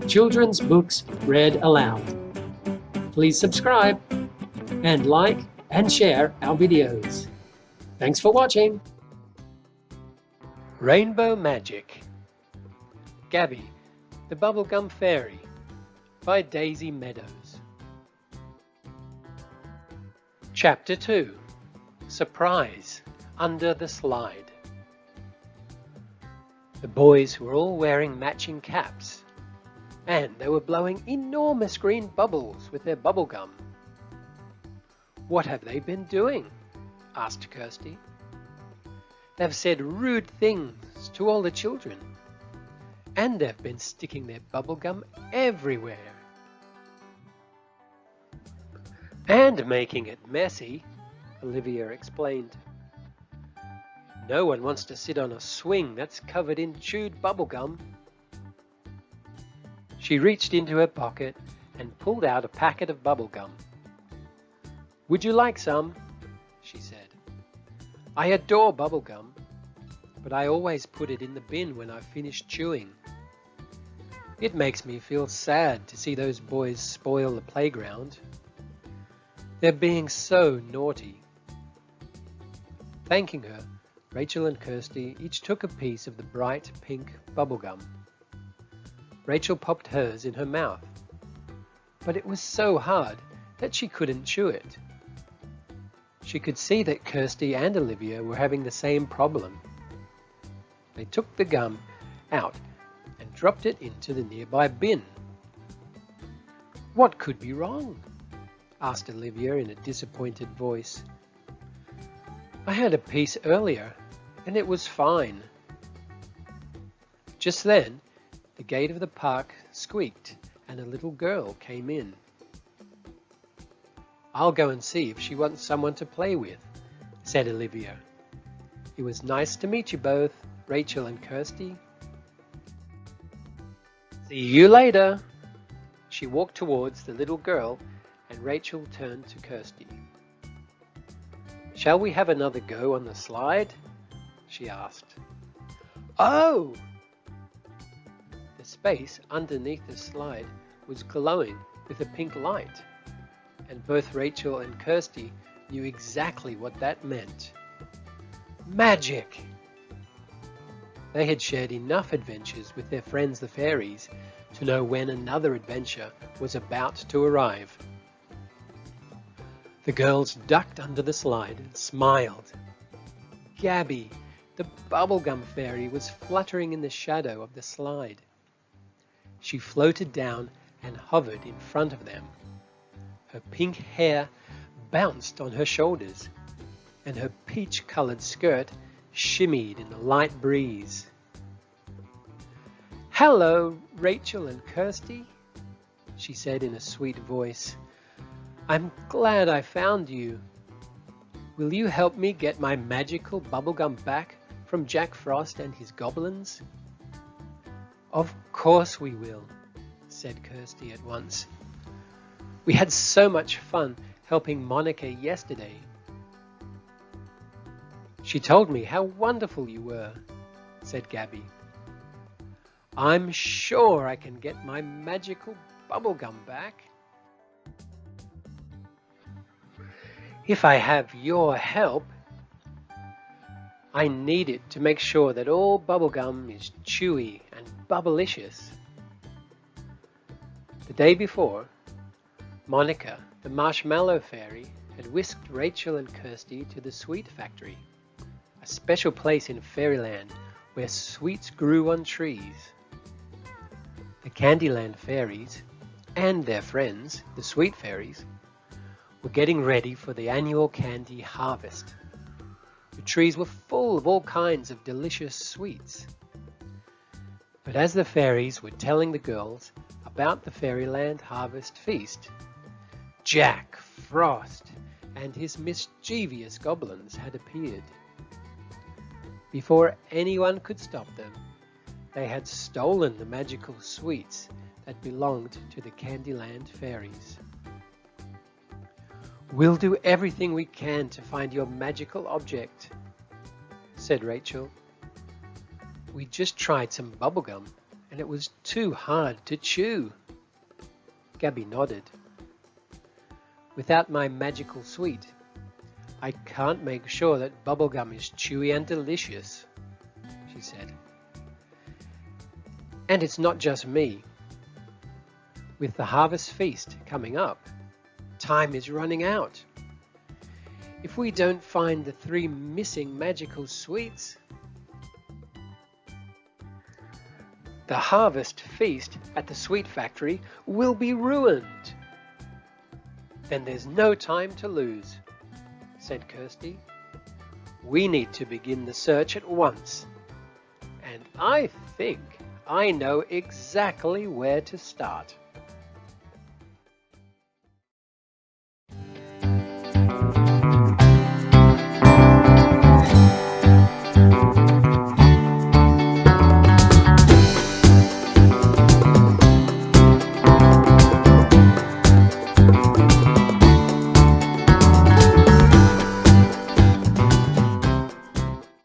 children's books read aloud. Please subscribe and like and share our videos. Thanks for watching. Rainbow Magic. Gabby the Bubblegum Fairy by Daisy Meadows. Chapter 2. Surprise under the slide. The boys were all wearing matching caps, and they were blowing enormous green bubbles with their bubblegum. "What have they been doing?" asked Kirsty. "They've said rude things to all the children, and they've been sticking their bubblegum everywhere. And making it messy," Olivia explained. "No one wants to sit on a swing that's covered in chewed bubblegum." She reached into her pocket and pulled out a packet of bubblegum. "Would you like some?" she said. "I adore bubblegum, but I always put it in the bin when I've finished chewing. It makes me feel sad to see those boys spoil the playground. They're being so naughty." Thanking her, Rachel and Kirsty each took a piece of the bright pink bubblegum. Rachel popped hers in her mouth, but it was so hard that she couldn't chew it. She could see that Kirsty and Olivia were having the same problem. They took the gum out and dropped it into the nearby bin. "What could be wrong?" asked Olivia in a disappointed voice. "I had a piece earlier, and it was fine." Just then, the gate of the park squeaked, and a little girl came in. "I'll go and see if she wants someone to play with," said Olivia. "It was nice to meet you both, Rachel and Kirsty." "See you later." She walked towards the little girl, and Rachel turned to Kirsty. "Shall we have another go on the slide?" she asked. "Oh!" The space underneath the slide was glowing with a pink light, and both Rachel and Kirsty knew exactly what that meant. Magic! They had shared enough adventures with their friends the fairies to know when another adventure was about to arrive. The girls ducked under the slide and smiled. Gabby, the Bubblegum Fairy, was fluttering in the shadow of the slide. She floated down and hovered in front of them. Her pink hair bounced on her shoulders, and her peach-colored skirt shimmied in the light breeze. "Hello, Rachel and Kirsty," she said in a sweet voice. "I'm glad I found you. Will you help me get my magical bubblegum back from Jack Frost and his goblins?" "Of course we will," said Kirsty at once. "We had so much fun helping Monica yesterday. She told me how wonderful you were," said Gabby. "I'm sure I can get my magical bubblegum back. If I have your help. I need it to make sure that all bubblegum is chewy and bubblicious." The day before, Monica, the Marshmallow Fairy, had whisked Rachel and Kirsty to the Sweet Factory, a special place in Fairyland where sweets grew on trees. The Candyland Fairies and their friends, the Sweet Fairies, were getting ready for the annual candy harvest. The trees were full of all kinds of delicious sweets. But as the fairies were telling the girls about the Fairyland Harvest Feast, Jack Frost and his mischievous goblins had appeared. Before anyone could stop them, they had stolen the magical sweets that belonged to the Candyland Fairies. "We'll do everything we can to find your magical object," said Rachel. "We just tried some bubblegum and it was too hard to chew. Gabby nodded. Without my magical sweet, I can't make sure that bubblegum is chewy and delicious, she said. And it's not just me. With the harvest feast coming up, time is running out. If we don't find the 3 missing magical sweets, the harvest feast at the sweet factory will be ruined. Then there's no time to lose, said Kirsty. We need to begin the search at once. And I think I know exactly where to start.